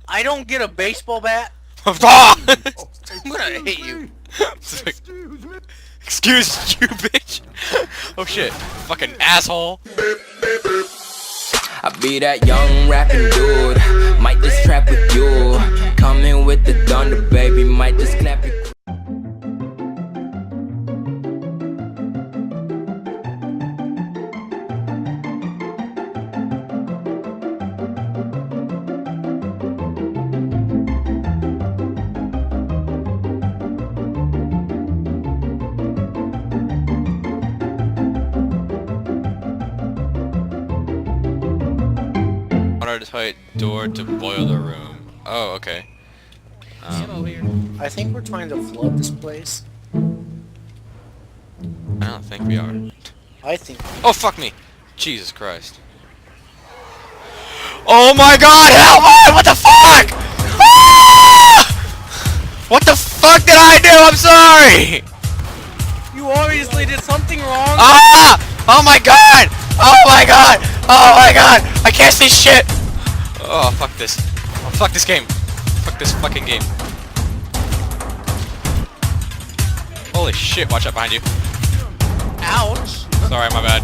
I don't get a baseball bat. Oh, I'm gonna hit you. Excuse you, bitch. Oh shit. Fucking asshole. I be that young rapping dude. Might just trap with you. Coming with the thunder, baby. Might just clap it. Watertight door to boiler room. Oh, okay. I think we're trying to flood this place. I don't think we are. I think. Oh, fuck me. Jesus Christ. Oh my god, help me! What the fuck? Ah! What the fuck did I do? I'm sorry! You obviously did something wrong. Ah! Oh my god! Oh my god! Oh my god! I can't see shit! Oh, fuck this. Oh, fuck this game. Fuck this fucking game. Holy shit, watch out behind you. Ouch. Sorry, my bad. I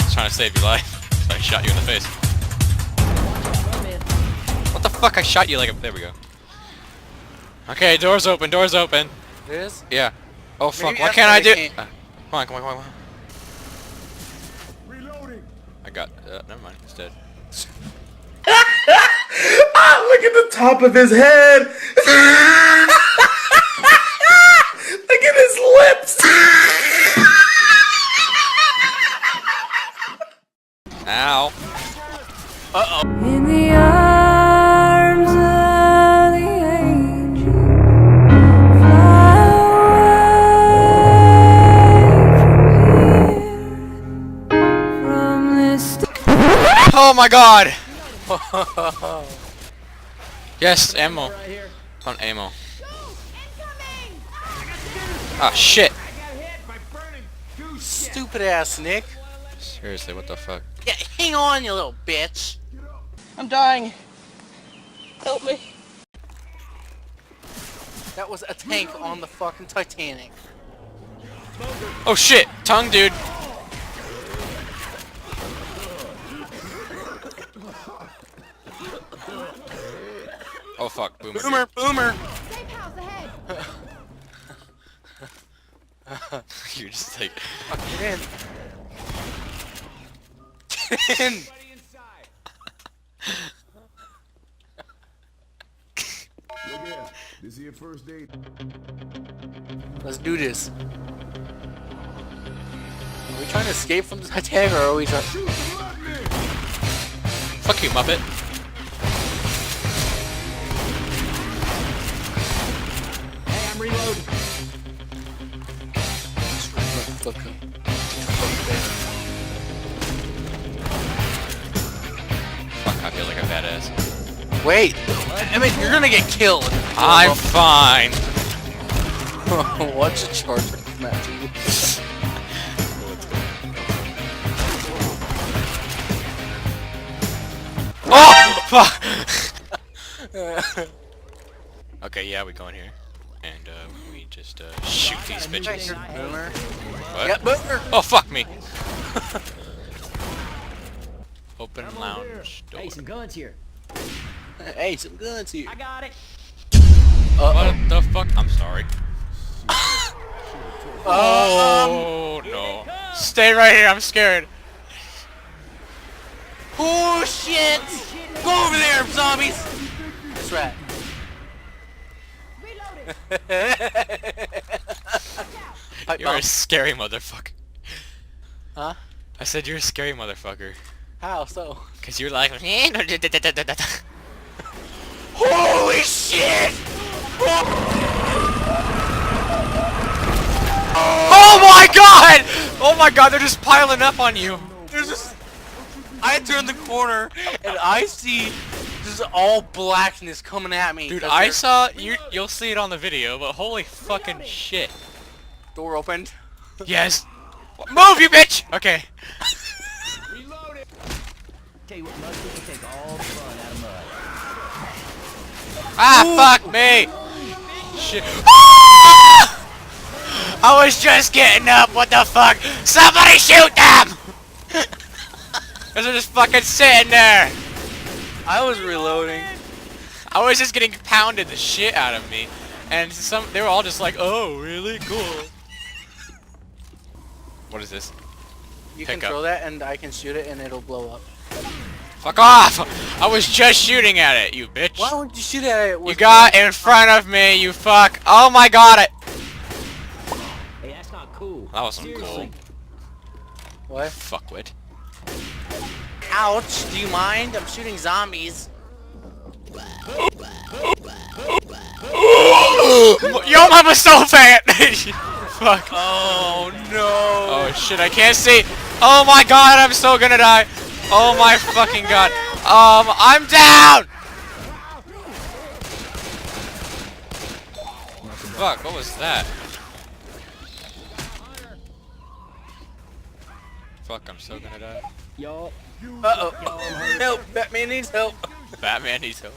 was trying to save your life. So I shot you in the face. What the fuck? I shot you like a... There we go. Okay, doors open, doors open. It is? Yeah. Oh fuck, Maybe what that's can't why I do? they can't. Come on, come on, come on, come on. Reloading. I got... never mind, he's dead. Ah, look at the top of his head. Look at his lips. Ow. Uh-oh. In the arms of the angel, fly away from this. Oh my god! Yes, ammo. Found ammo. Ah, shit! Stupid ass Nick. Seriously, what the fuck? Yeah, hang on, you little bitch. I'm dying. Help me. That was a tank on the fucking Titanic. Oh shit! Tongue, dude! Oh fuck, boomer. Boomer, boomer. You're just like... Get in. Get in. This is your first date. Let's do this. Are we trying to escape from the Titanic, or are we trying? Fuck you, Muppet. Hey, I'm reloading. Fuck, I feel like a badass. Wait, I mean, you're gonna get killed. I'm fine. Watch the charger come at you. Oh! Fuck! Okay, yeah, we go in here. And, we just, shoot these bitches. Boomer. What? Yeah, boomer. Oh, fuck me! Open lounge door. Hey, some guns here. Hey, some guns here. I got it. What the fuck? I'm sorry. Oh, no. Stay right here, I'm scared. Oh shit! Go over there, zombies! That's right. You're a scary motherfucker. Huh? I said you're a scary motherfucker. How so? Cause you're like... Holy shit! Oh my god! Oh my god, they're just piling up on you. There's just... I turn the corner and I see just all blackness coming at me. Dude, I saw you. You'll see it on the video, but holy fucking shit! Door opened. Yes. Move, you bitch. Okay. Tell you what, mud people take all the fun out of mud. Ah, fuck me! Shit. Ah! I was just getting up, what the fuck? Somebody shoot them! Cause they're just fucking sitting there! I was reloading. I was just getting pounded the shit out of me. And they were all just like, oh, really? Cool. What is this? You Pick control up. that and I can shoot it and it'll blow up. Fuck off! I was just shooting at it, you bitch. Why don't you shoot at it with You got in front of me, you fuck. Oh my god, Hey, that's not cool. that wasn't cool. What? Fuckwit. Ouch, do you mind? I'm shooting zombies. Yo, mama's so fat! Fuck. Oh no. Oh shit, I can't see. Oh my god, I'm so gonna die. Oh my fucking god. I'm down! Fuck, what was that? Fuck, I'm so gonna die. Y'all. Uh-oh. Help, Batman needs help. Batman needs help.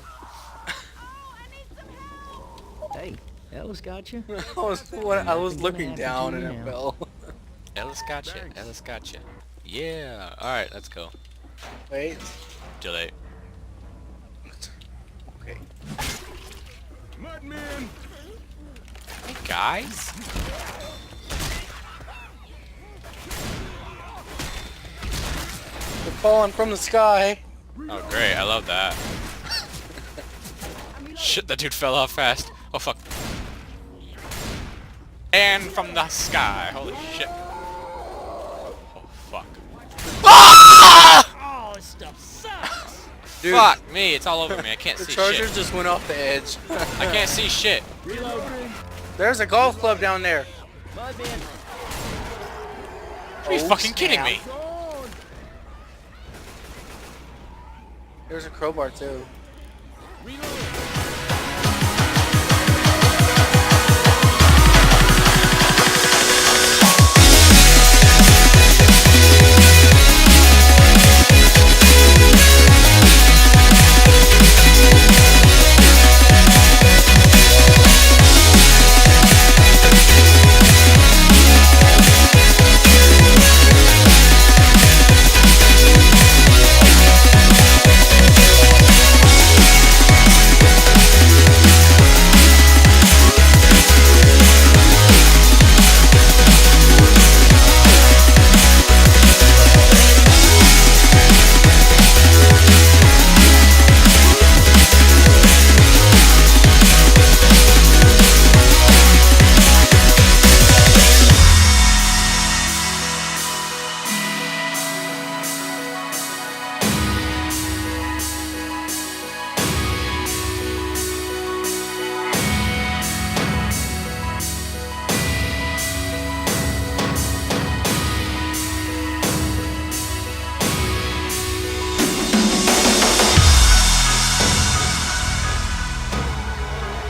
Hey, Ellis got you. I was looking down and it fell. Ellis gotcha, Ellis gotcha. Yeah, alright, let's go. Wait. Too late. Okay. Hey guys? They're falling from the sky. Oh great, I love that. Shit, that dude fell off fast. Oh fuck. And from the sky, holy shit. Oh fuck. Ah! Oh, this stuff sucks. Dude, Fuck me, it's all over me, I can't the see charger shit. just went off the edge. I can't see shit. Reload. There's a golf club down there. Mudman. Are you Oh, fucking kidding snap. me? There's a crowbar too.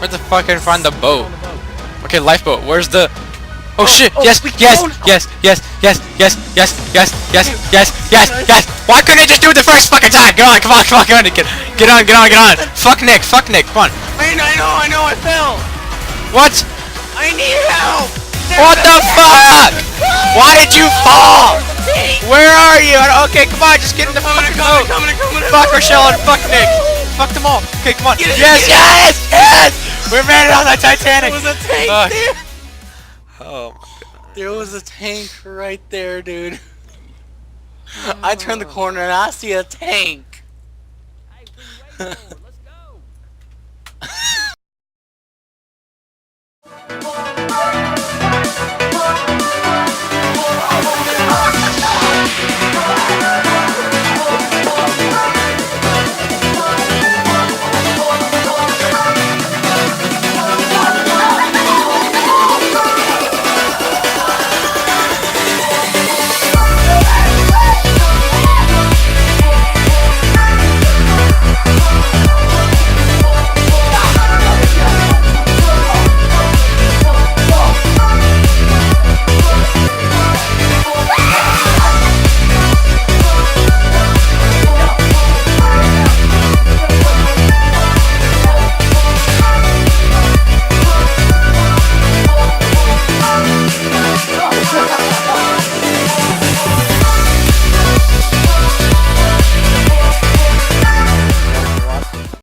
Where the fuck can I find the boat? Okay, lifeboat. Where's the? Oh shit! Yes! Yes! Yes! Yes! Yes! Yes! Yes! Yes! Yes! Yes! Yes! Yes! Why couldn't I just do it the first fucking time? Come on! Come on! Come on! Come on! Get on! Get on! Get on! Fuck Nick! Fuck Nick! Come on! I know, I fell. What? I need help. What the fuck? Why did you fall? Where are you? Okay, come on! Just get in the fucking boat! Coming. Fuck Rochelle and fuck Nick! Fuck them all! Okay, come on! Get it, Yes! get it. Yes! Yes! We made it on the Titanic! There was a tank Fuck. there. Oh. There was a tank right there, dude. I turned the corner and I see a tank. Hey, we waiting for. Let's